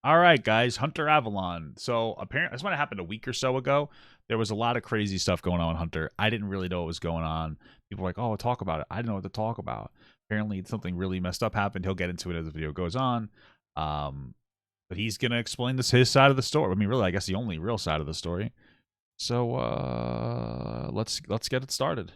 All right, guys, Hunter Avallone. So apparently, this might have happened a week or so ago. There was a lot of crazy stuff going on with Hunter. I didn't really know what was going on. People were like, "Oh, talk about it." I didn't know what to talk about. Apparently, something really messed up happened. He'll get into it as the video goes on. Um, but he's gonna explain his side of the story. I mean, really, I guess the only real side of the story. So let's get it started.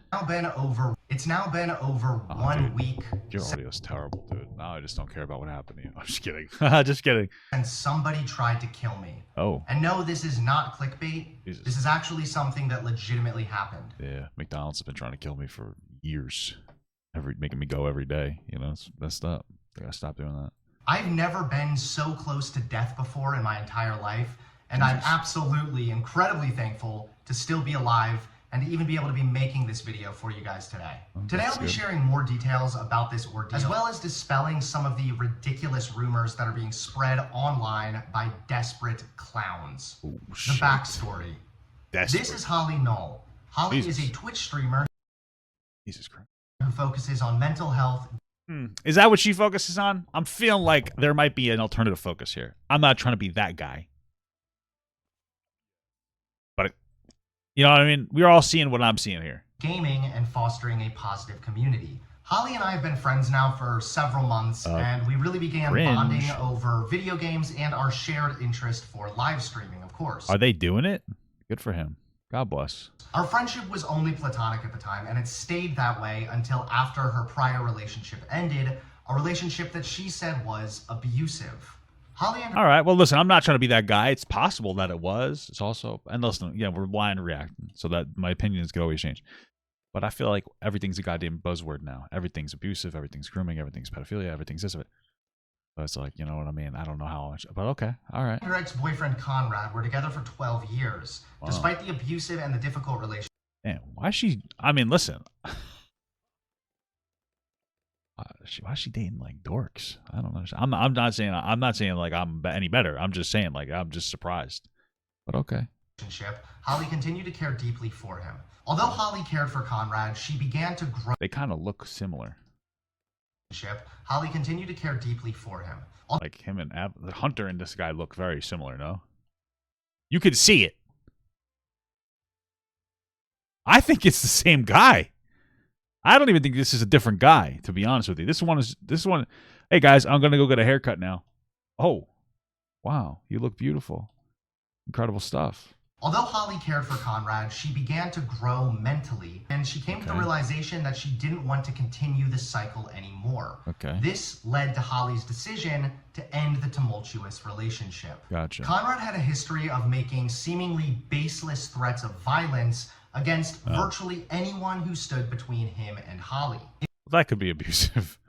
It's now been over Oh, 1 week Your audio's terrible, dude. Now I just don't care about what happened to you. I'm just kidding. Just kidding. since somebody tried to kill me. Oh, And no, this is not clickbait. Jesus. This is actually something that legitimately happened. Yeah, McDonald's has been trying to kill me for years. Making me go every day. You know, it's messed up. I gotta stop doing that. I've never been so close to death before in my entire life, and I'm absolutely incredibly thankful to still be alive and to even be able to be making this video for you guys today. Today I'll be sharing more details about this ordeal, as well as dispelling some of the ridiculous rumors that are being spread online by desperate clowns. Oh, The shit. backstory. This is Holly Knoll. Holly is a Twitch streamer Jesus Christ. who focuses on mental health. Is that what she focuses on? I'm feeling like there might be an alternative focus here. I'm not trying to be that guy. But, you know what I mean? We're all seeing what I'm seeing here. Gaming and fostering a positive community. Holly and I have been friends now for several months, and we really began bonding over video games and our shared interest for live streaming, of course. Are they doing it? Good for him. God bless. Our friendship was only platonic at the time, and it stayed that way until after her prior relationship ended, a relationship that she said was abusive. Holly and her All right. Well, listen, I'm not trying to be that guy. It's possible that it was. It's also, and listen, yeah, we're blind reacting, so that my opinions could always change. But I feel like everything's a goddamn buzzword now. Everything's abusive. Everything's grooming. Everything's pedophilia. Everything's this of it. So it's like, you know what I mean? I don't know how much, but okay. All right. her ex-boyfriend Conrad were together for 12 years. Wow. Despite the abusive and the difficult relationship, Man, why is she? I mean, listen. Why is she dating like dorks? I don't know. I'm not saying like I'm any better. I'm just saying like I'm just surprised. But okay. Holly continued to care deeply for him. Although Holly cared for Conrad, she began to grow. They kind of look similar. Holly continued to care deeply for him. Like him and the Hunter and this guy look very similar. No, you could see it. I think it's the same guy. I don't even think this is a different guy, to be honest with you. This one. Hey guys, I'm gonna go get a haircut now. Oh, wow, you look beautiful. Incredible stuff. Although Holly cared for Conrad, she began to grow mentally, and she came to the realization that she didn't want to continue the cycle anymore. Okay. This led to Holly's decision to end the tumultuous relationship. Gotcha. Conrad had a history of making seemingly baseless threats of violence against virtually anyone who stood between him and Holly, That could be abusive.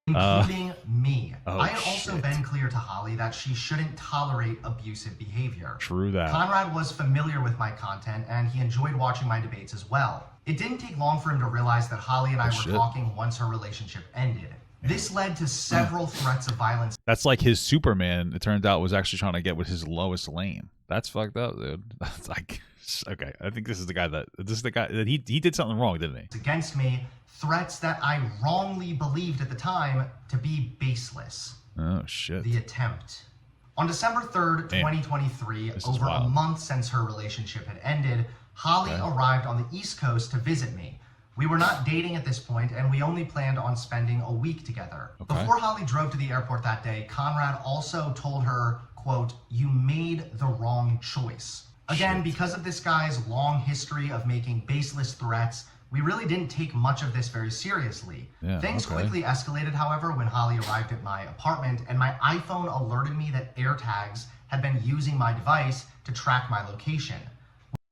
including me. Oh, I had also shit. been clear to Holly that she shouldn't tolerate abusive behavior. True that. Conrad was familiar with my content, and he enjoyed watching my debates as well. It didn't take long for him to realize that Holly and I were talking once her relationship ended. This led to several threats of violence. That's like his Superman, it turned out, was actually trying to get with his Lois Lane. That's fucked up, dude. That's like, okay, I think this is the guy that he did something wrong, didn't he? Against me, threats that I wrongly believed at the time to be baseless. Oh, shit. The attempt. On December 3rd, 2023, over a month since her relationship had ended, Holly arrived on the East Coast to visit me. We were not dating at this point, and we only planned on spending a week together. Before Holly drove to the airport that day, Conrad also told her, quote, "You made the wrong choice." Again, because of this guy's long history of making baseless threats, we really didn't take much of this very seriously. Things quickly escalated, however, when Holly arrived at my apartment, and my iPhone alerted me that AirTags had been using my device to track my location.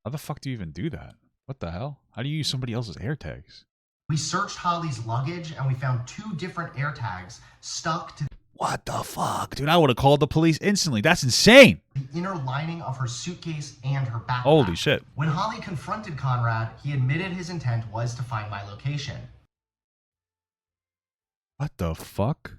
How the fuck do you even do that? What the hell? How do you use somebody else's AirTags? We searched Holly's luggage, and we found 2 different AirTags stuck to What the fuck? Dude, I would have called the police instantly. That's insane. the inner lining of her suitcase and her backpack. Holy shit. When Holly confronted Conrad, he admitted his intent was to find my location. What the fuck?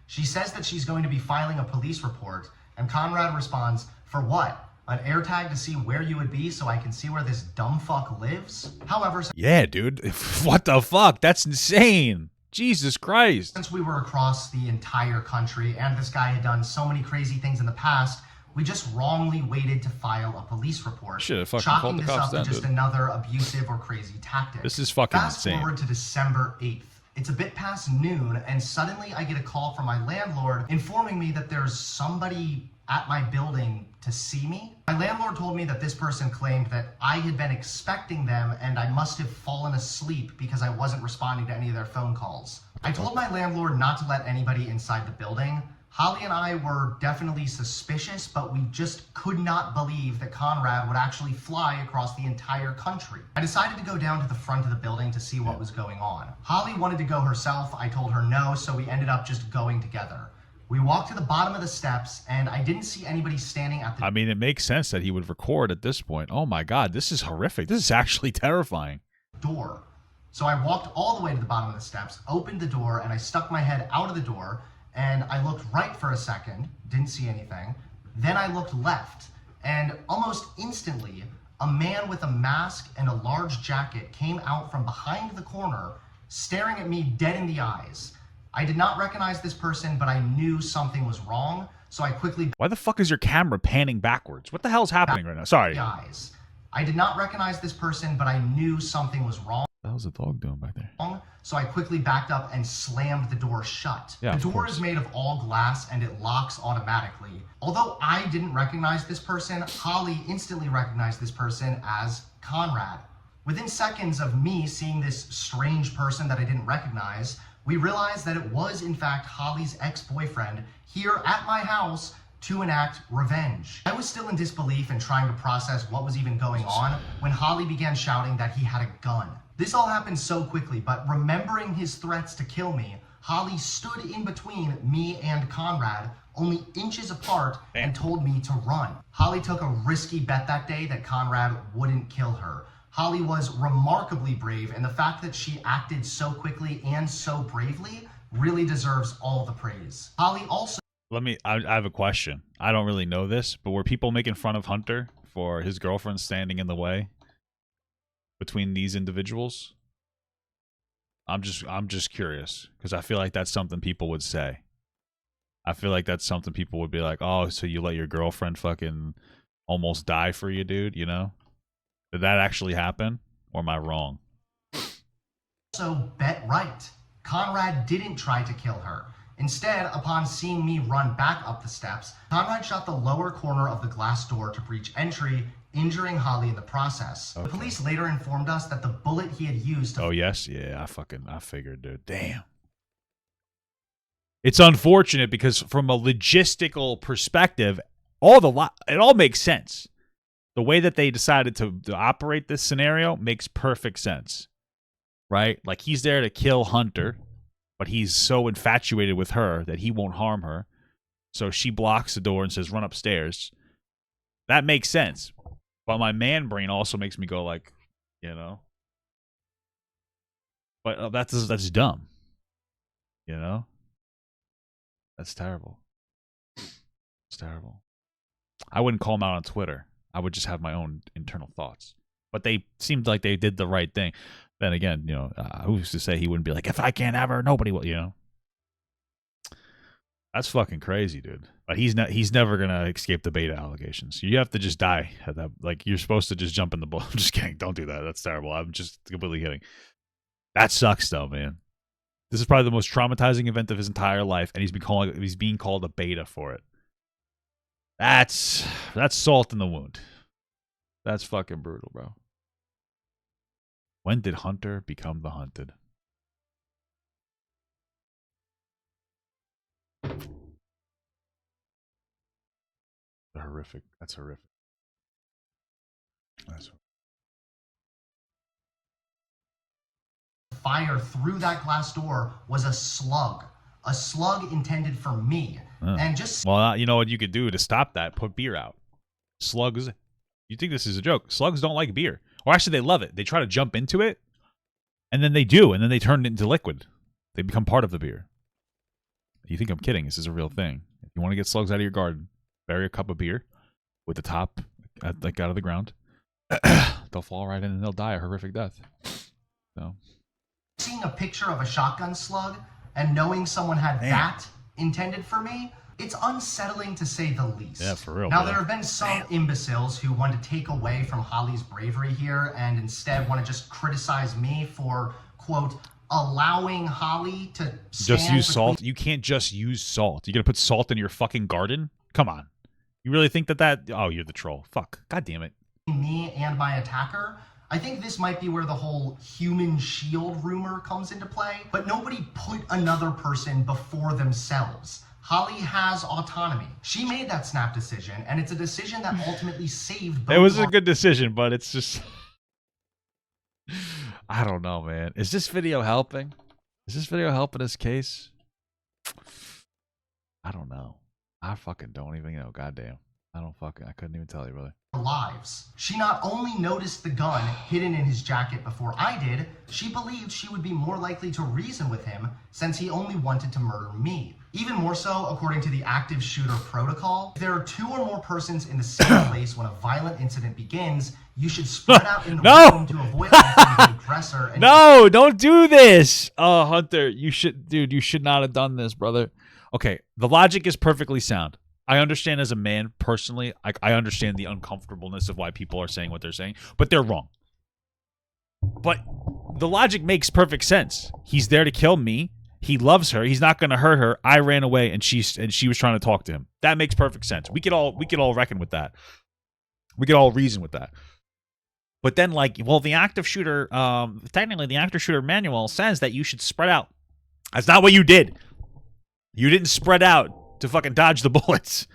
She says that she's going to be filing a police report, and Conrad responds, "For what? An AirTag to see where you would be so I can see where this dumb fuck lives?" However, Yeah, dude. What the fuck? That's insane. Jesus Christ. Since we were across the entire country and this guy had done so many crazy things in the past, we just wrongly waited to file a police report, chalking this up to just another abusive or crazy tactic. This is fucking insane. Fast forward to December 8th. It's a bit past noon, and suddenly I get a call from my landlord informing me that there's somebody at my building to see me. My landlord told me that this person claimed that I had been expecting them and I must have fallen asleep because I wasn't responding to any of their phone calls. I told my landlord not to let anybody inside the building. Holly and I were definitely suspicious, but we just could not believe that Conrad would actually fly across the entire country. I decided to go down to the front of the building to see what was going on. Holly wanted to go herself. I told her no, so we ended up just going together. We walked to the bottom of the steps, and I didn't see anybody standing at the... I mean, it makes sense that he would record at this point. Oh my God, this is horrific. This is actually terrifying. ...door. So I walked all the way to the bottom of the steps, opened the door, and I stuck my head out of the door, and I looked right for a second, didn't see anything. Then I looked left, and almost instantly, a man with a mask and a large jacket came out from behind the corner, staring at me dead in the eyes. I did not recognize this person, but I knew something was wrong, so I quickly... Why the fuck is your camera panning backwards? What the hell's happening right now? Sorry. Eyes. I did not recognize this person, but I knew something was wrong. What the hell's the dog doing back there? So I quickly backed up and slammed the door shut. Yeah, the door is made of all glass and it locks automatically. Although I didn't recognize this person, Holly instantly recognized this person as Conrad. Within seconds of me seeing this strange person that I didn't recognize, we realized that it was in fact Holly's ex-boyfriend here at my house to enact revenge. I was still in disbelief and trying to process what was even going on when Holly began shouting that he had a gun. This all happened so quickly, but remembering his threats to kill me, Holly stood in between me and Conrad, only inches apart, and told me to run. Holly took a risky bet that day that Conrad wouldn't kill her. Holly was remarkably brave, and the fact that she acted so quickly and so bravely really deserves all the praise. Holly also... I have a question. I don't really know this, but were people making fun of Hunter for his girlfriend standing in the way between these individuals? I'm just curious, because I feel like that's something people would say. I feel like that's something people would be like, oh, so you let your girlfriend fucking almost die for you, dude, you know? Did that actually happen, or am I wrong? So bet right. Conrad didn't try to kill her. Instead, upon seeing me run back up the steps, Conrad shot the lower corner of the glass door to breach entry, injuring Holly in the process. Okay. The police later informed us that the bullet he had used to... Oh, yes? Yeah, I figured, dude. Damn. It's unfortunate because from a logistical perspective, it all makes sense. The way that they decided to operate this scenario makes perfect sense, right? Like, he's there to kill Hunter, but he's so infatuated with her that he won't harm her. So she blocks the door and says, run upstairs. That makes sense. But my man brain also makes me go like, you know. But that's dumb. You know? That's terrible. It's terrible. I wouldn't call him out on Twitter. I would just have my own internal thoughts. But they seemed like they did the right thing. Then again, you know, who's to say he wouldn't be like, if I can't have her, nobody will, you know? That's fucking crazy, dude. But he's never gonna escape the beta allegations. You have to just die at that. Like, you're supposed to just jump in the boat. I'm just kidding. Don't do that. That's terrible. I'm just completely kidding. That sucks, though, man. This is probably the most traumatizing event of his entire life, and he's being called a beta for it. That's salt in the wound. That's fucking brutal, bro. When did Hunter become the hunted? Horrific. That's horrific. Fire through that glass door was a slug intended for me. And just... Well, you know what you could do to stop that? Put beer out. Slugs, you think this is a joke. Slugs don't like beer. Or actually, they love it. They try to jump into it, and then they do, and then they turn it into liquid. They become part of the beer. You think I'm kidding. This is a real thing. If you want to get slugs out of your garden, bury a cup of beer with the top like out of the ground. They'll fall right in and they'll die a horrific death. So Seeing a picture of a shotgun slug and knowing someone had that intended for me, it's unsettling to say the least. Yeah, for real. Now, there have been some imbeciles who want to take away from Holly's bravery here and instead want to just criticize me for, quote, allowing Holly to just use salt. You can't just use salt. You gonna put salt in your fucking garden? Come on. You really think that? Oh, you're the troll. Fuck. God damn it. Me and my attacker. I think this might be where the whole human shield rumor comes into play, but nobody put another person before themselves. Holly has autonomy. She made that snap decision, and it's a decision that ultimately saved both. It was a good decision, but it's just... I don't know, man. Is this video helping? Is this video helping this case? I don't know. I fucking don't even know. Goddamn. I couldn't even tell you, brother. Lives. She not only noticed the gun hidden in his jacket before I did, she believed she would be more likely to reason with him since he only wanted to murder me. Even more so, according to the active shooter protocol, if there are 2 or more persons in the same place when a violent incident begins, you should spread out in the room to avoid the aggressor. And no, don't do this. Oh, Hunter, you should not have done this, brother. Okay, the logic is perfectly sound. I understand as a man, personally, I understand the uncomfortableness of why people are saying what they're saying, but they're wrong. But the logic makes perfect sense. He's there to kill me. He loves her. He's not going to hurt her. I ran away, and she was trying to talk to him. That makes perfect sense. We could all reckon with that. We could all reason with that. But then, like, well, the active shooter, technically, the active shooter manual says that you should spread out. That's not what you did. You didn't spread out to fucking dodge the bullets.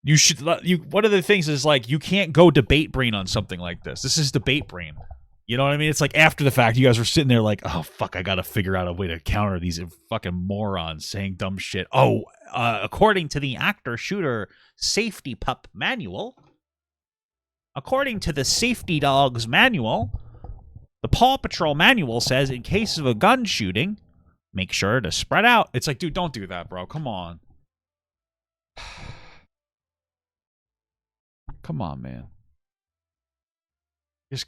You should. One of the things is, like, you can't go debate brain on something like this. This is debate brain. You know what I mean? It's like after the fact, you guys were sitting there like, oh, fuck, I got to figure out a way to counter these fucking morons saying dumb shit. Oh, according to the actor shooter safety pup manual, according to the safety dogs manual, the Paw Patrol manual says in case of a gun shooting, make sure to spread out. It's like, dude, don't do that, bro. Come on. Come on, man.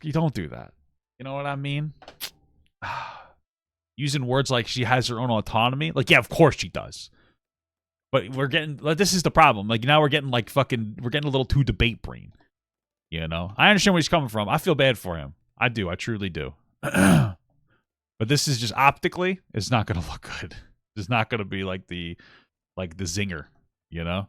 You don't do that. You know what I mean? Using words like she has her own autonomy. Like, yeah, of course she does. But we're getting... Like, this is the problem. Like, now we're getting, like, fucking... We're getting a little too debate brain. You know? I understand where he's coming from. I feel bad for him. I do. I truly do. But this is just optically, it's not going to look good. It's not going to be like the zinger, you know?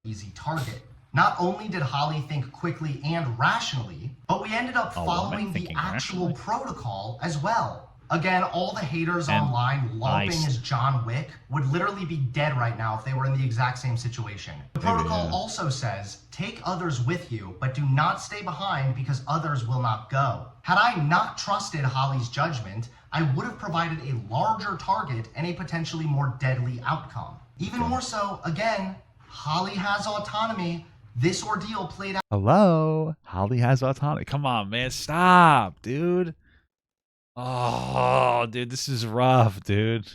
Easy target. Not only did Holly think quickly and rationally, but we ended up following the actual protocol as well. Again, all the haters online LARPing as John Wick would literally be dead right now if they were in the exact same situation. The protocol also says, take others with you, but do not stay behind because others will not go. Had I not trusted Holly's judgment, I would have provided a larger target and a potentially more deadly outcome. Even more so, again, Holly has autonomy. This ordeal played out. Hello? Holly has autonomy. Come on, man. Stop, dude. Oh, dude, this is rough, dude.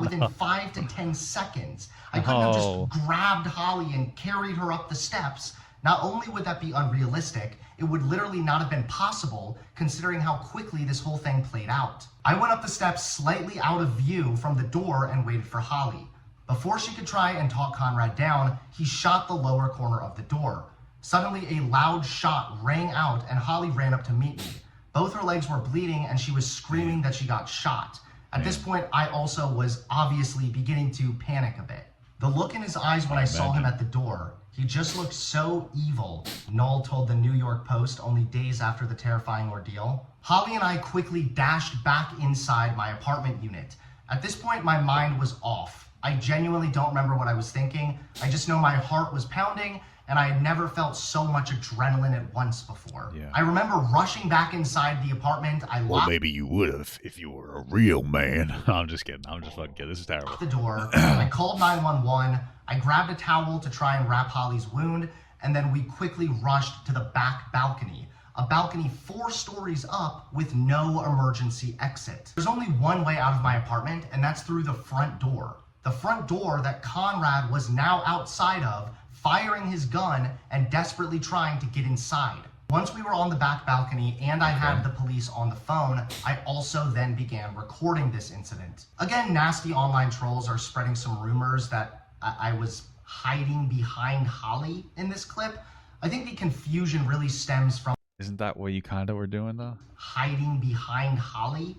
Within 5 to 10 seconds. I couldn't have just grabbed Holly and carried her up the steps. Not only would that be unrealistic, it would literally not have been possible considering how quickly this whole thing played out. I went up the steps slightly out of view from the door and waited for Holly. Before she could try and talk Conrad down, he shot the lower corner of the door. Suddenly, a loud shot rang out and Holly ran up to meet me. Both her legs were bleeding and she was screaming that she got shot. At this point, I also was obviously beginning to panic a bit. The look in his eyes when I saw him at the door, he just looked so evil, Noel told the New York Post only days after the terrifying ordeal. Holly and I quickly dashed back inside my apartment unit. At this point, my mind was off. I genuinely don't remember what I was thinking. I just know my heart was pounding and I had never felt so much adrenaline at once before. Yeah. I remember rushing back inside the apartment. Well, maybe you would have if you were a real man. I'm just kidding. I'm just fucking kidding. This is terrible. The door. I called 911. I grabbed a towel to try and wrap Holly's wound, and then we quickly rushed to the back balcony. A balcony 4 stories up with no emergency exit. There's only one way out of my apartment, and that's through the front door. The front door that Conrad was now outside of, firing his gun and desperately trying to get inside. Once we were on the back balcony and I had the police on the phone, I also then began recording this incident. Again, nasty online trolls are spreading some rumors that I was hiding behind Holly in this clip. I think the confusion really stems from... Isn't that what you kind of were doing, though? Hiding behind Holly?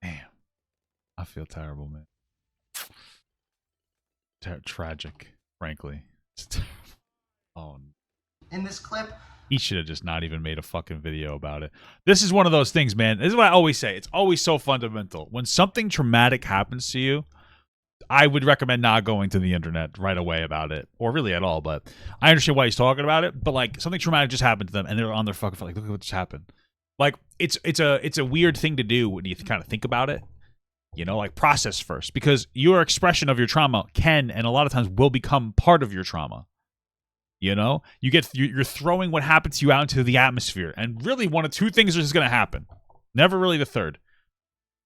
Damn. I feel terrible, man. Tragic, frankly. Oh. In this clip, he should have just not even made a fucking video about it. This is one of those things, man. This is what I always say. It's always so fundamental. When something traumatic happens to you, I would recommend not going to the internet right away about it, or really at all. But I understand why he's talking about it. But like something traumatic just happened to them, and they're on their fucking phone, like, look at what just happened. Like it's a weird thing to do when you kind of think about it. You know, like process first, because your expression of your trauma can, and a lot of times will, become part of your trauma. You know, you're throwing what happened to you out into the atmosphere, and really one of two things is going to happen. Never really the third.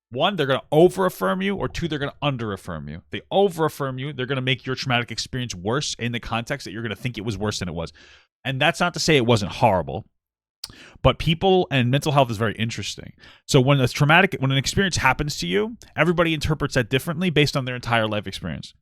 One, they're going to over-affirm you, or two, they're going to under-affirm you. They over-affirm you, they're going to make your traumatic experience worse in the context that you're going to think it was worse than it was. And that's not to say it wasn't horrible. But people and mental health is very interesting. So when an experience happens to you, everybody interprets that differently based on their entire life experience.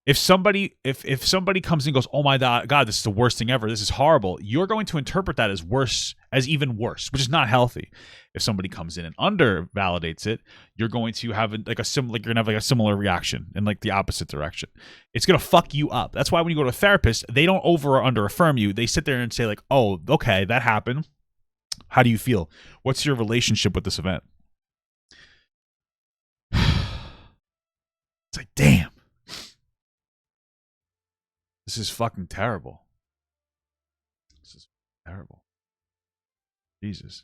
If somebody comes in and goes, "Oh my God, this is the worst thing ever. This is horrible," you're going to interpret that as worse, as even worse, which is not healthy. If somebody comes in and under-validates it, you're going to have a similar reaction in like the opposite direction. It's gonna fuck you up. That's why when you go to a therapist, they don't over or under affirm you. They sit there and say like, "Oh, okay, that happened. How do you feel? What's your relationship with this event?" It's like, damn. This is fucking terrible. This is terrible. Jesus.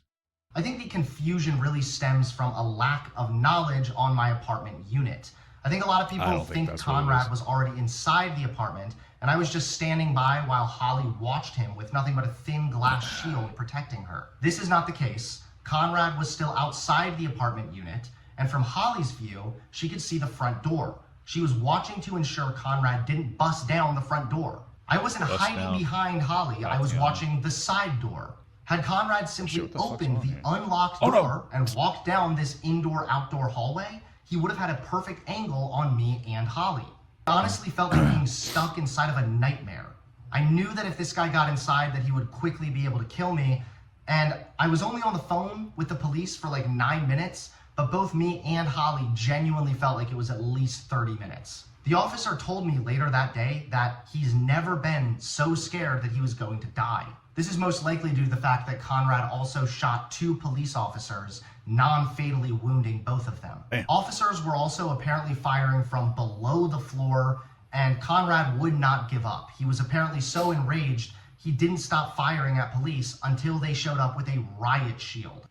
I think the confusion really stems from a lack of knowledge on my apartment unit. I think a lot of people think Conrad was already inside the apartment, and I was just standing by while Holly watched him with nothing but a thin glass shield protecting her. This is not the case. Conrad was still outside the apartment unit, and from Holly's view, she could see the front door. She was watching to ensure Conrad didn't bust down the front door. I wasn't hiding behind Holly. I was watching the side door. Had Conrad simply opened the unlocked door and walked down this indoor-outdoor hallway, he would have had a perfect angle on me and Holly. I honestly felt like being stuck inside of a nightmare. I knew that if this guy got inside that he would quickly be able to kill me, and I was only on the phone with the police for like 9 minutes, but both me and Holly genuinely felt like it was at least 30 minutes. The officer told me later that day that he's never been so scared that he was going to die. This is most likely due to the fact that Conrad also shot 2 police officers, non-fatally wounding both of them. Damn. Officers were also apparently firing from below the floor, and Conrad would not give up. He was apparently so enraged, he didn't stop firing at police until they showed up with a riot shield.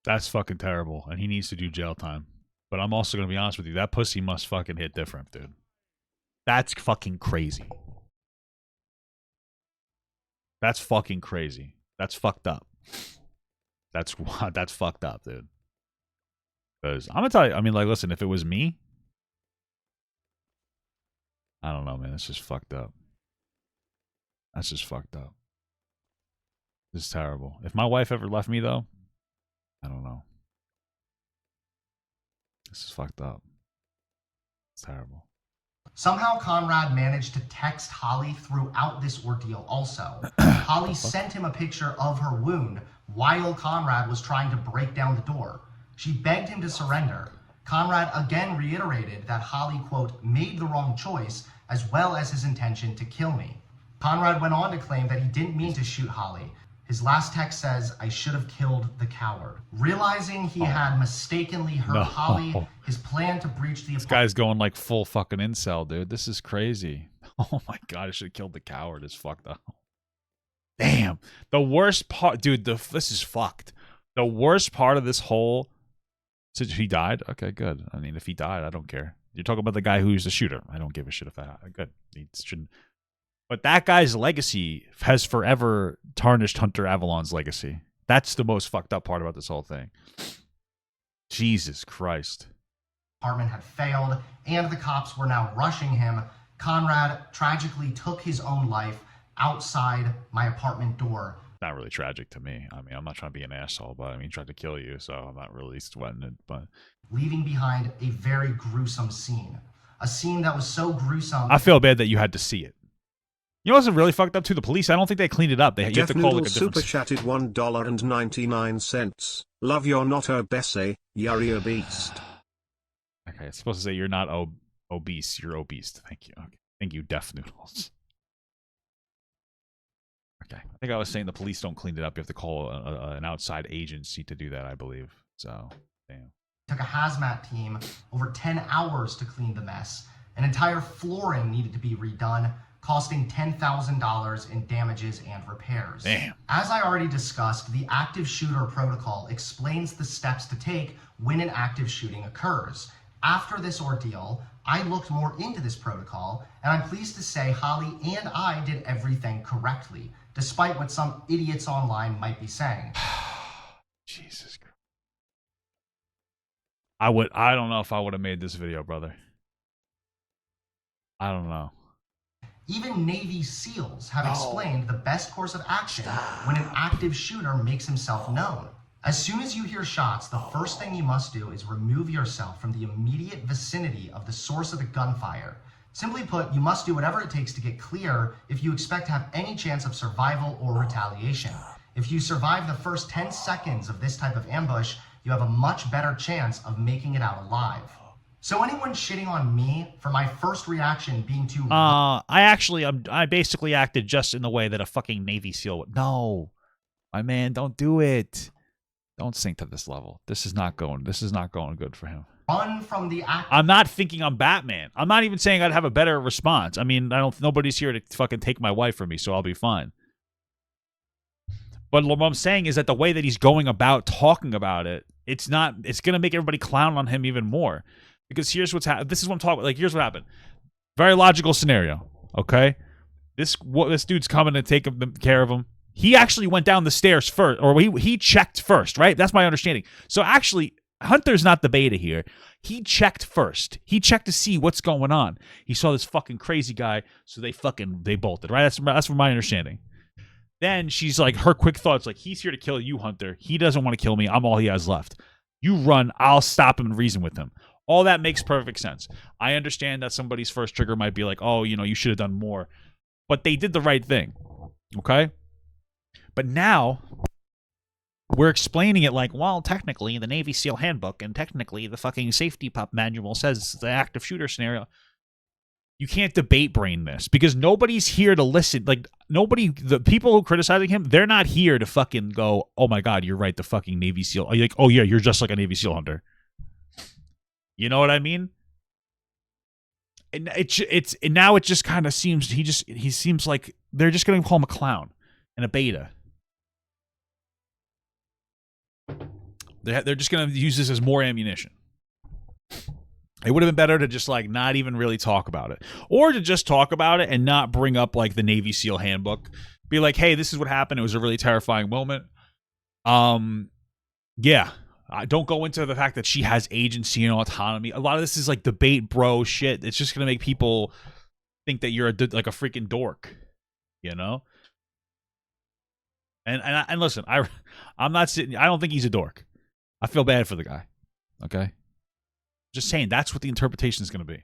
That's fucking terrible, and he needs to do jail time. But I'm also going to be honest with you, that pussy must fucking hit different, dude. That's fucking crazy. That's fucking crazy. That's fucked up. That's fucked up, dude. Because I'm going to tell you, I mean, like, listen, if it was me, I don't know, man. It's just fucked up. That's just fucked up. This is terrible. If my wife ever left me, though, I don't know. This is fucked up. It's terrible. Somehow Conrad managed to text Holly throughout this ordeal also. Holly sent him a picture of her wound while Conrad was trying to break down the door. She begged him to surrender. Conrad again reiterated that Holly, quote, made the wrong choice, as well as his intention to kill me. Conrad went on to claim that he didn't mean to shoot Holly. His last text says, "I should have killed the coward." Realizing he had mistakenly hurt Holly, his plan to breach the This guy's going like full fucking incel, dude. This is crazy. Oh my God, I should have killed the coward. It's fucked up. Damn. The worst part, dude, this is fucked. The worst part of this whole... So he died? Okay, good. I mean, if he died, I don't care. You're talking about the guy who's the shooter. I don't give a shit if that... Good. He shouldn't... But that guy's legacy has forever tarnished Hunter Avallone's legacy. That's the most fucked up part about this whole thing. Jesus Christ. Department had failed, and the cops were now rushing him. Conrad tragically took his own life, outside my apartment door. Not really tragic to me. I mean, I'm not trying to be an asshole, but I mean, he tried to kill you, so I'm not really sweating it. But leaving behind a very gruesome scene. A scene that was so gruesome. I feel bad that you had to see it. You know what's really fucked up too? The police, I don't think they cleaned it up. You have to call like a different... Super chatted $1.99. Love your not obese, you're beast. Okay, it's supposed to say you're not obese, you're obese. Thank you. Okay. Thank you, Deaf Noodles. Okay. I think I was saying the police don't clean it up. You have to call an outside agency to do that, I believe. So, damn. Took a hazmat team over 10 hours to clean the mess. An entire flooring needed to be redone, costing $10,000 in damages and repairs. Damn. As I already discussed, the active shooter protocol explains the steps to take when an active shooting occurs. After this ordeal, I looked more into this protocol, and I'm pleased to say Holly and I did everything correctly, despite what some idiots online might be saying. Jesus Christ. I don't know if I would have made this video, brother. I don't know. Even Navy SEALs have explained the best course of action when an active shooter makes himself known. As soon as you hear shots, the first thing you must do is remove yourself from the immediate vicinity of the source of the gunfire. Simply put, you must do whatever it takes to get clear if you expect to have any chance of survival or retaliation. If you survive the first 10 seconds of this type of ambush, you have a much better chance of making it out alive. So anyone shitting on me for my first reaction being to... I basically acted just in the way that a fucking Navy SEAL would. No, my man, don't do it. Don't sink to this level. This is not going good for him. Run from the act. I'm not thinking I'm Batman. I'm not even saying I'd have a better response. I mean, nobody's here to fucking take my wife from me, so I'll be fine. But what I'm saying is that the way that he's going about talking about it, it's going to make everybody clown on him even more. Because here's what's happened. This is what I'm talking about. Like, here's what happened. Very logical scenario, okay? This dude's coming to take care of him. He actually went down the stairs first, or he checked first, right? That's my understanding. So actually, Hunter's not the beta here. He checked first. He checked to see what's going on. He saw this fucking crazy guy, so they bolted, right? That's from my understanding. Then she's like, her quick thoughts, like, he's here to kill you, Hunter. He doesn't want to kill me. I'm all he has left. You run. I'll stop him and reason with him. All that makes perfect sense. I understand that somebody's first trigger might be like, oh, you should have done more. But they did the right thing, okay? But now we're explaining it like, well, technically the Navy SEAL handbook and technically the fucking safety pup manual says the active shooter scenario. You can't debate brain this because nobody's here to listen. Like, the people who are criticizing him, they're not here to fucking go, oh my God, you're right, the fucking Navy SEAL. Like, oh yeah, you're just like a Navy SEAL, Hunter. You know what I mean? And now it just kind of seems he seems like they're just going to call him a clown and a beta. They're just going to use this as more ammunition. It would have been better to just like not even really talk about it, or to just talk about it and not bring up like the Navy SEAL handbook. Be like, hey, this is what happened. It was a really terrifying moment. Yeah. Don't go into the fact that she has agency and autonomy. A lot of this is like debate bro shit. It's just going to make people think that you're like a freaking dork, you know? And listen, I'm not sitting. I don't think he's a dork. I feel bad for the guy. Okay? Just saying that's what the interpretation is going to be.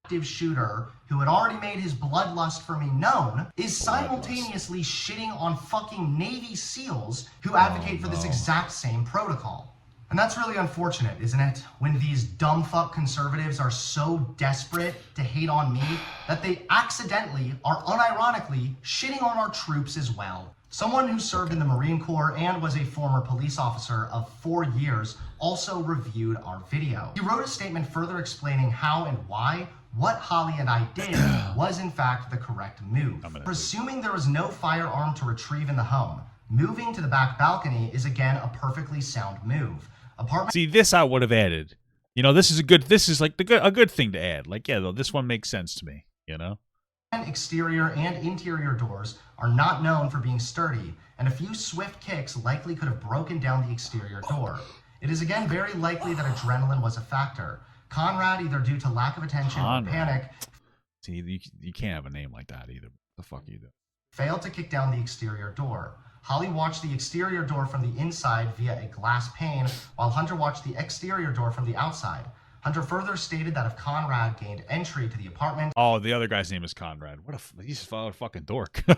Active shooter who had already made his bloodlust for me known is simultaneously shitting on fucking Navy SEALs who advocate for this exact same protocol. And that's really unfortunate, isn't it? When these dumb fuck conservatives are so desperate to hate on me that they accidentally are unironically shitting on our troops as well. Someone who served in the Marine Corps and was a former police officer of 4 years also reviewed our video. He wrote a statement further explaining how and why what Holly and I did was in fact the correct move. Presuming there was no firearm to retrieve in the home, moving to the back balcony is again a perfectly sound move. See, this I would have added. You know, this is like a good thing to add. Like, yeah, though, this one makes sense to me, you know? Exterior and interior doors are not known for being sturdy, and a few swift kicks likely could have broken down the exterior door. It is again very likely that adrenaline was a factor. Conrad, either due to lack of attention or panic. See, you can't have a name like that either. What the fuck are you doing? failed to kick down the exterior door. Holly watched the exterior door from the inside via a glass pane, while Hunter watched the exterior door from the outside. Hunter further stated that if Conrad gained entry to the apartment... Oh, the other guy's name is Conrad. He's a fucking dork. They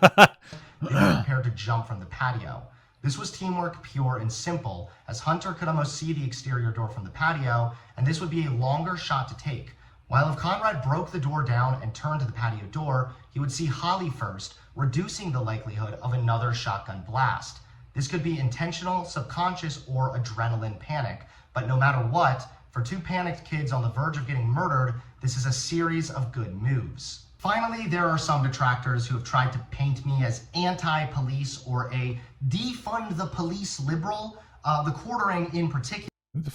were prepared to jump from the patio. This was teamwork pure and simple, as Hunter could almost see the exterior door from the patio, and this would be a longer shot to take. While if Conrad broke the door down and turned to the patio door, he would see Holly first, reducing the likelihood of another shotgun blast. This could be intentional, subconscious, or adrenaline panic, but no matter what, for two panicked kids on the verge of getting murdered, this is a series of good moves. Finally, there are some detractors who have tried to paint me as anti-police or a defund the police liberal. The quartering in particular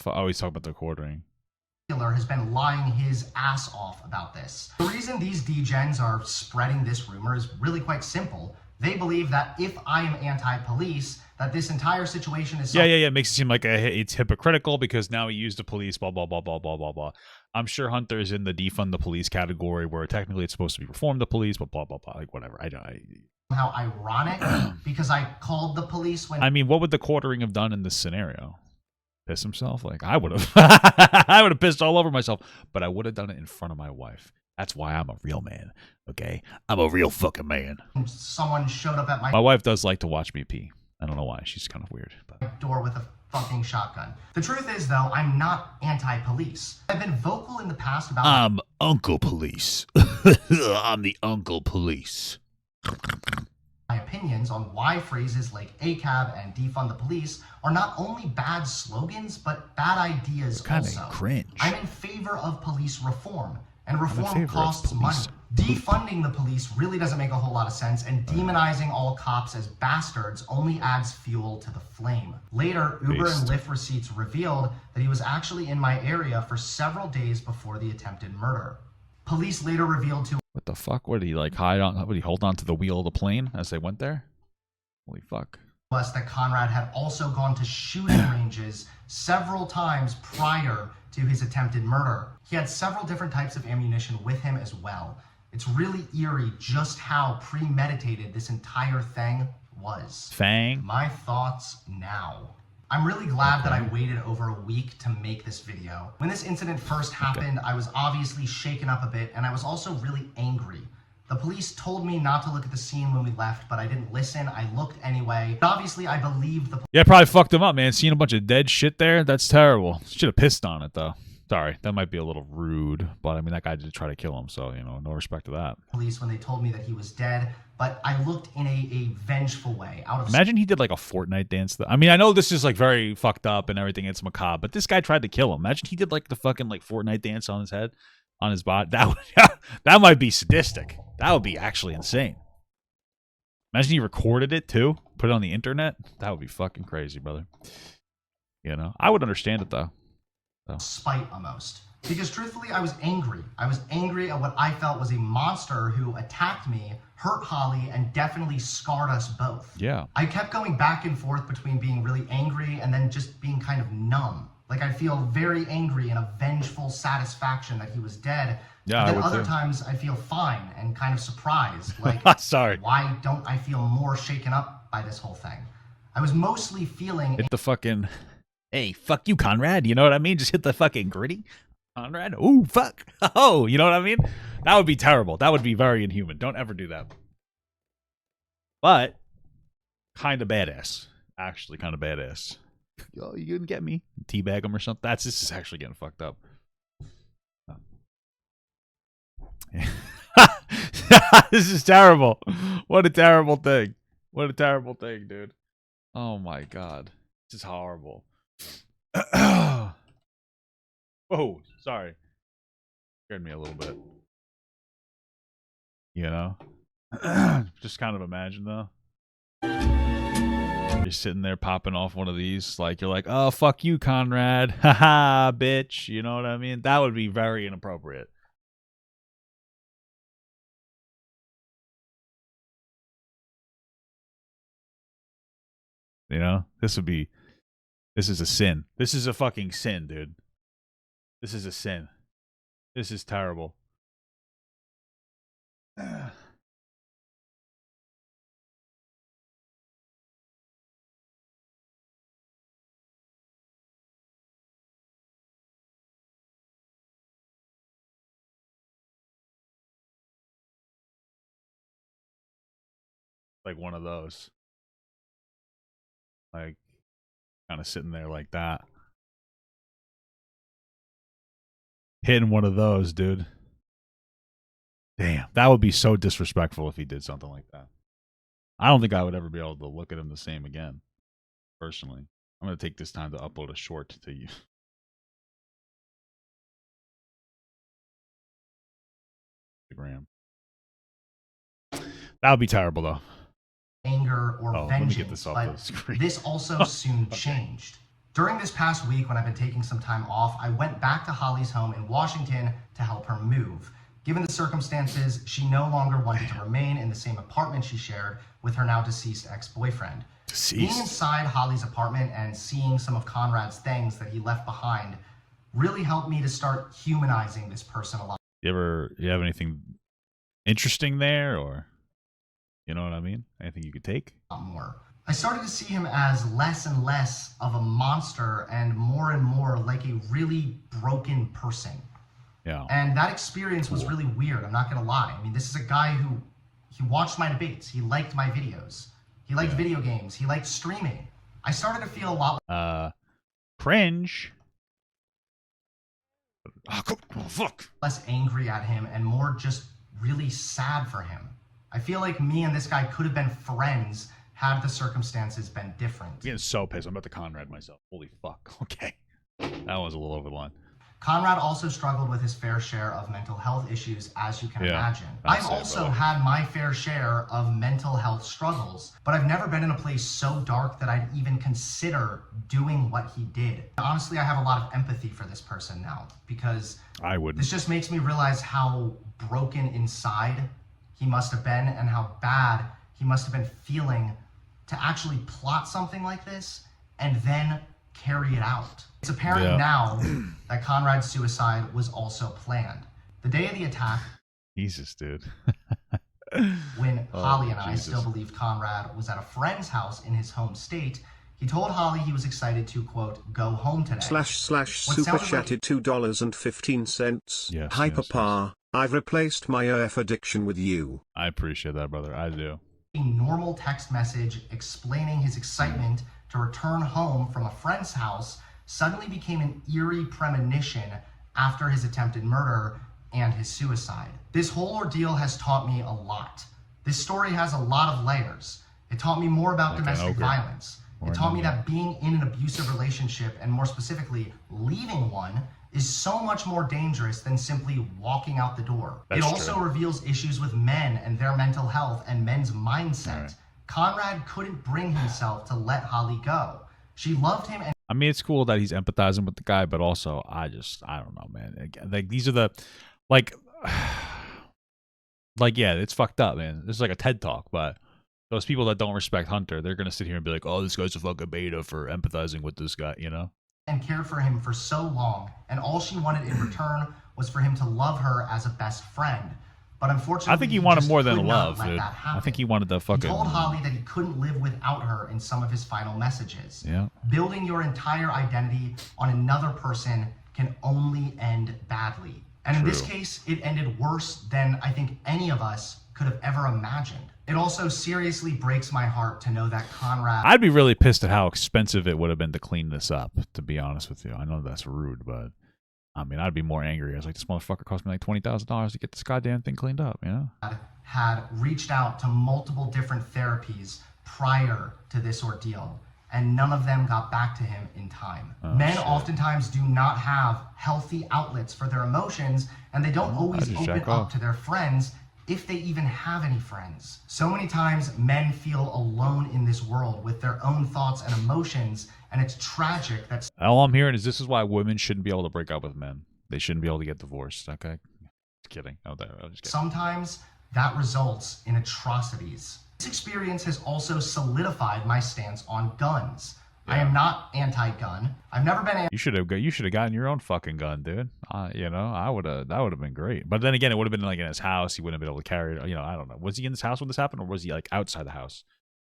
Always talk about the quartering. Has been lying his ass off about this. The reason these degens are spreading this rumor is really quite simple. They believe that if I am anti-police, that this entire situation is... Yeah. It makes it seem like it's hypocritical because now he used the police, blah, blah, blah, blah, blah, blah, blah. I'm sure Hunter is in the defund the police category where technically it's supposed to be reform the police, but blah, blah, blah, like whatever. How ironic, because I called the police when... I mean, what would the quartering have done in this scenario? Piss himself? Like, I would have. I would have pissed all over myself, but I would have done it in front of my wife. That's why I'm a real man, okay? I'm a real fucking man. Someone showed up at my wife does like to watch me pee. I don't know why. She's kind of weird. But... door with a fucking shotgun. The truth is, though, I'm not anti-police. I've been vocal in the past about... I'm Uncle Police. I'm the Uncle Police. My opinions on why phrases like ACAB and defund the police are not only bad slogans, but bad ideas also. Cringe. I'm in favor of police reform, and reform costs money. Defunding the police really doesn't make a whole lot of sense, and demonizing all cops as bastards only adds fuel to the flame. Later, Uber and Lyft receipts revealed that he was actually in my area for several days before the attempted murder. Police later revealed to... What the fuck? Would he like hide on? Would he hold on to the wheel of the plane as they went there? Holy fuck. ...us that Conrad had also gone to shooting ranges several times prior to his attempted murder. He had several different types of ammunition with him as well. It's really eerie just how premeditated this entire thing was. Fang. My thoughts now. I'm really glad that I waited over a week to make this video. When this incident first happened, I was obviously shaken up a bit, and I was also really angry. The police told me not to look at the scene when we left, but I didn't listen. I looked anyway. But obviously, I believed the... Yeah, probably fucked him up, man. Seeing a bunch of dead shit there, that's terrible. Should have pissed on it, though. Sorry, that might be a little rude, but I mean, that guy did try to kill him, so, you know, no respect to that. Police when they told me that he was dead, but I looked in a vengeful way. Imagine he did like a Fortnite dance. I mean, I know this is like very fucked up and everything, it's macabre, but this guy tried to kill him. Imagine he did like the fucking like Fortnite dance on his head, on his body. That might be sadistic. That would be actually insane. Imagine he recorded it too, put it on the internet. That would be fucking crazy, brother. You know, I would understand it though. Spite almost. Because truthfully, I was angry. I was angry at what I felt was a monster who attacked me, hurt Holly, and definitely scarred us both. Yeah. I kept going back and forth between being really angry and then just being kind of numb. Like I feel very angry and a vengeful satisfaction that he was dead. Yeah, but then other times I feel fine and kind of surprised. Like, sorry. Why don't I feel more shaken up by this whole thing? I was mostly feeling... Hit the fucking... Hey, fuck you, Conrad. You know what I mean? Just hit the fucking gritty. Conrad. Ooh, fuck. Oh, you know what I mean? That would be terrible. That would be very inhuman. Don't ever do that. But, kind of badass. Actually, kind of badass. Yo, you couldn't get me. Teabag him or something. This is actually getting fucked up. This is terrible. What a terrible thing. What a terrible thing, dude. Oh my god. This is horrible. Oh, sorry. Scared me a little bit. You know? Just kind of imagine, though. You're sitting there popping off one of these. Like, you're like, oh, fuck you, Conrad. Haha, bitch. You know what I mean? That would be very inappropriate. You know? This is a sin. This is a fucking sin, dude. This is a sin. This is terrible. Like one of those. Like, kind of sitting there like that. Hitting one of those, dude. Damn, that would be so disrespectful if he did something like that. I don't think I would ever be able to look at him the same again, personally. I'm going to take this time to upload a short to you. Instagram. That would be terrible, though. Anger or vengeance, let me get this off but the screen. This also soon changed. During this past week, when I've been taking some time off, I went back to Holly's home in Washington to help her move. Given the circumstances, she no longer wanted to remain in the same apartment she shared with her now deceased ex-boyfriend. Being inside Holly's apartment and seeing some of Conrad's things that he left behind really helped me to start humanizing this person a lot. You have anything interesting there, or you know what I mean? Anything you could take? More. I started to see him as less and less of a monster and more like a really broken person. Yeah. And that experience was really weird. I'm not going to lie. I mean, this is a guy who he watched my debates. He liked my videos. He liked video games. He liked streaming. I started to feel a lot cringe. Oh, fuck. Less angry at him and more just really sad for him. I feel like me and this guy could have been friends had the circumstances been different. I'm getting so pissed. I'm about to Conrad myself. Holy fuck. Okay. That was a little over the line. Conrad also struggled with his fair share of mental health issues, as you can imagine. I've also had my fair share of mental health struggles, but I've never been in a place so dark that I'd even consider doing what he did. Honestly, I have a lot of empathy for this person now, because this just makes me realize how broken inside he must have been and how bad he must have been feeling to actually plot something like this and then carry it out. It's apparent now that Conrad's suicide was also planned. The day of the attack, Jesus, dude. when Holly and I still believed Conrad was at a friend's house in his home state, he told Holly he was excited to, quote, go home today. / super chatted $2.15. Yes, Hi, Papa. I've replaced my EF addiction with you. I appreciate that, brother. I do. A normal text message explaining his excitement to return home from a friend's house suddenly became an eerie premonition after his attempted murder and his suicide. This whole ordeal has taught me a lot. This story has a lot of layers. It taught me more about domestic violence. It taught me that being in an abusive relationship, and more specifically, leaving one, is so much more dangerous than simply walking out the door. It also reveals issues with men and their mental health and men's mindset. Conrad couldn't bring himself to let Holly go. She loved him, and I mean, it's cool that he's empathizing with the guy, but also, I don't know, man. Like, these are the, like, yeah, it's fucked up, man. This is like a TED Talk, but those people that don't respect Hunter, they're going to sit here and be like, oh, this guy's a fucking beta for empathizing with this guy, you know? And cared for him for so long, and all she wanted in return was for him to love her as a best friend. But unfortunately, I think he wanted more than love, dude. I think he wanted the fucking... He told Holly that he couldn't live without her in some of his final messages. Yeah. Building your entire identity on another person can only end badly. And in this case, it ended worse than I think any of us could have ever imagined. It also seriously breaks my heart to know that Conrad... I'd be really pissed at how expensive it would have been to clean this up, to be honest with you. I know that's rude, but... I mean, I'd be more angry. I was like, this motherfucker cost me like $20,000 to get this goddamn thing cleaned up, you know? Had reached out to multiple different therapies prior to this ordeal, and none of them got back to him in time. Men oftentimes do not have healthy outlets for their emotions, and they don't always open up to their friends, if they even have any friends. So many times, men feel alone in this world with their own thoughts and emotions, and it's tragic that... All I'm hearing is this is why women shouldn't be able to break up with men. They shouldn't be able to get divorced, okay? Just kidding. I was just kidding. Sometimes that results in atrocities. This experience has also solidified my stance on guns. Yeah. I am not anti-gun. I've never been... You should have gotten your own fucking gun, dude. You know, that would have been great. But then again, it would have been like in his house. He wouldn't have been able to carry it. You know, I don't know. Was he in his house when this happened, or was he like outside the house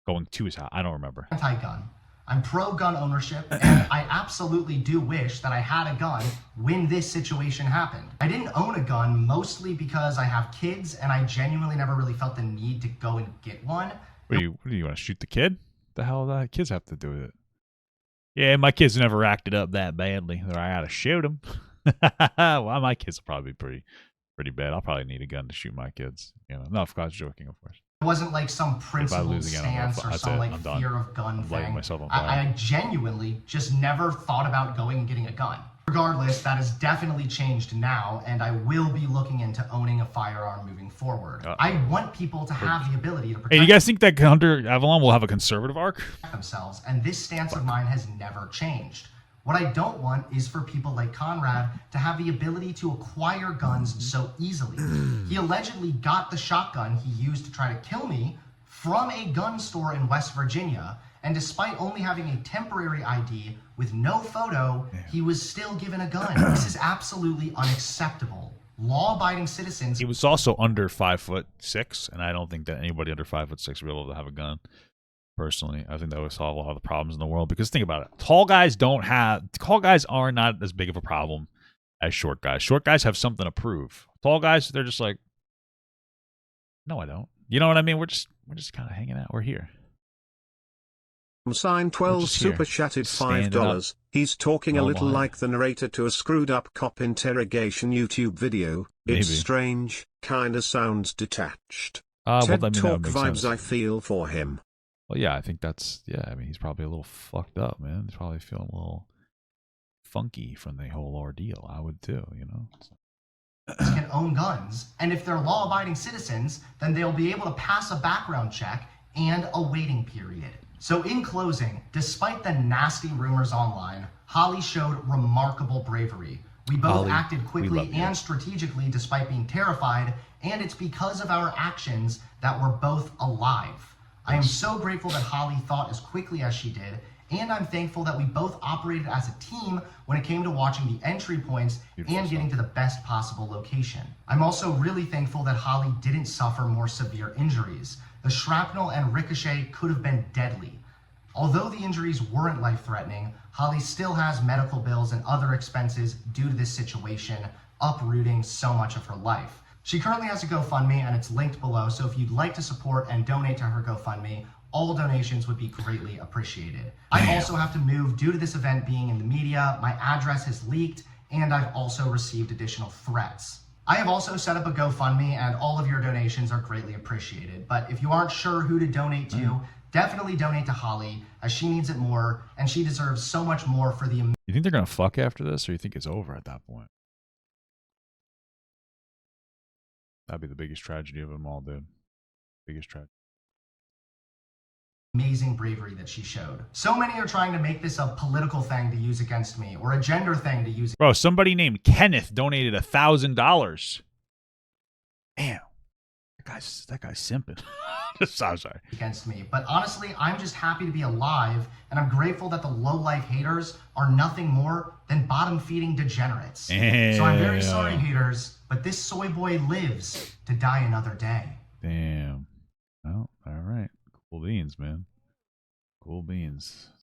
going to his house? I don't remember. Anti-gun. I'm pro-gun ownership, and I absolutely do wish that I had a gun when this situation happened. I didn't own a gun mostly because I have kids, and I genuinely never really felt the need to go and get one. What do you want to shoot the kid? The hell do kids have to do with it? Yeah, my kids never acted up that badly. I gotta shoot them. Well, my kids will probably be pretty bad. I'll probably need a gun to shoot my kids. You know, no, of course, joking, of course. It wasn't like some principled stance or some like fear of gun thing. I genuinely just never thought about going and getting a gun. Regardless, that has definitely changed now, and I will be looking into owning a firearm moving forward. I want people to have the ability to protect. Hey, you guys think that Hunter Avallone will have a conservative arc? Themselves, and this stance of mine has never changed. What I don't want is for people like Conrad to have the ability to acquire guns so easily. He allegedly got the shotgun he used to try to kill me from a gun store in West Virginia, and despite only having a temporary ID with no photo, he was still given a gun. This is absolutely unacceptable. Law-abiding citizens... He was also under 5'6", and I don't think that anybody under 5'6" would be able to have a gun. Personally, I think that would solve a lot of the problems in the world. Because think about it, tall guys are not as big of a problem as short guys. Short guys have something to prove. Tall guys, they're just like, no, I don't. You know what I mean? We're just kind of hanging out. We're here. Sign 12 super chatted $5. He's talking a little like the narrator to a screwed up cop interrogation YouTube video. It's strange, kinda sounds detached. TED Talk vibes I feel for him. Well, yeah, I think that's, I mean, he's probably a little fucked up, man. He's probably feeling a little funky from the whole ordeal. I would too, you know? Can own guns, and if they're law-abiding citizens, then they'll be able to pass a background check and a waiting period. So in closing, despite the nasty rumors online, Holly showed remarkable bravery. We both acted quickly and strategically despite being terrified, and it's because of our actions that we're both alive. I am so grateful that Holly thought as quickly as she did, and I'm thankful that we both operated as a team when it came to watching the entry points and getting to the best possible location. I'm also really thankful that Holly didn't suffer more severe injuries. The shrapnel and ricochet could have been deadly. Although the injuries weren't life-threatening, Holly still has medical bills and other expenses due to this situation, uprooting so much of her life. She currently has a GoFundMe, and it's linked below, so if you'd like to support and donate to her GoFundMe, all donations would be greatly appreciated. I also have to move due to this event being in the media, my address has leaked, and I've also received additional threats. I have also set up a GoFundMe, and all of your donations are greatly appreciated. But if you aren't sure who to donate to, definitely donate to Holly, as she needs it more, and she deserves so much more for the... You think they're gonna fuck after this, or you think it's over at that point? That'd be the biggest tragedy of them all, dude. Biggest tragedy. Amazing bravery that she showed. So many are trying to make this a political thing to use against me, or a gender thing to use. Bro, somebody named Kenneth donated $1,000. Damn, that guy's simping. I'm sorry. Against me, but honestly, I'm just happy to be alive, and I'm grateful that the low-life haters are nothing more than bottom-feeding degenerates. So I'm very sorry, haters, but this soy boy lives to die another day. Damn. Well, all right. Cool beans, man. Cool beans.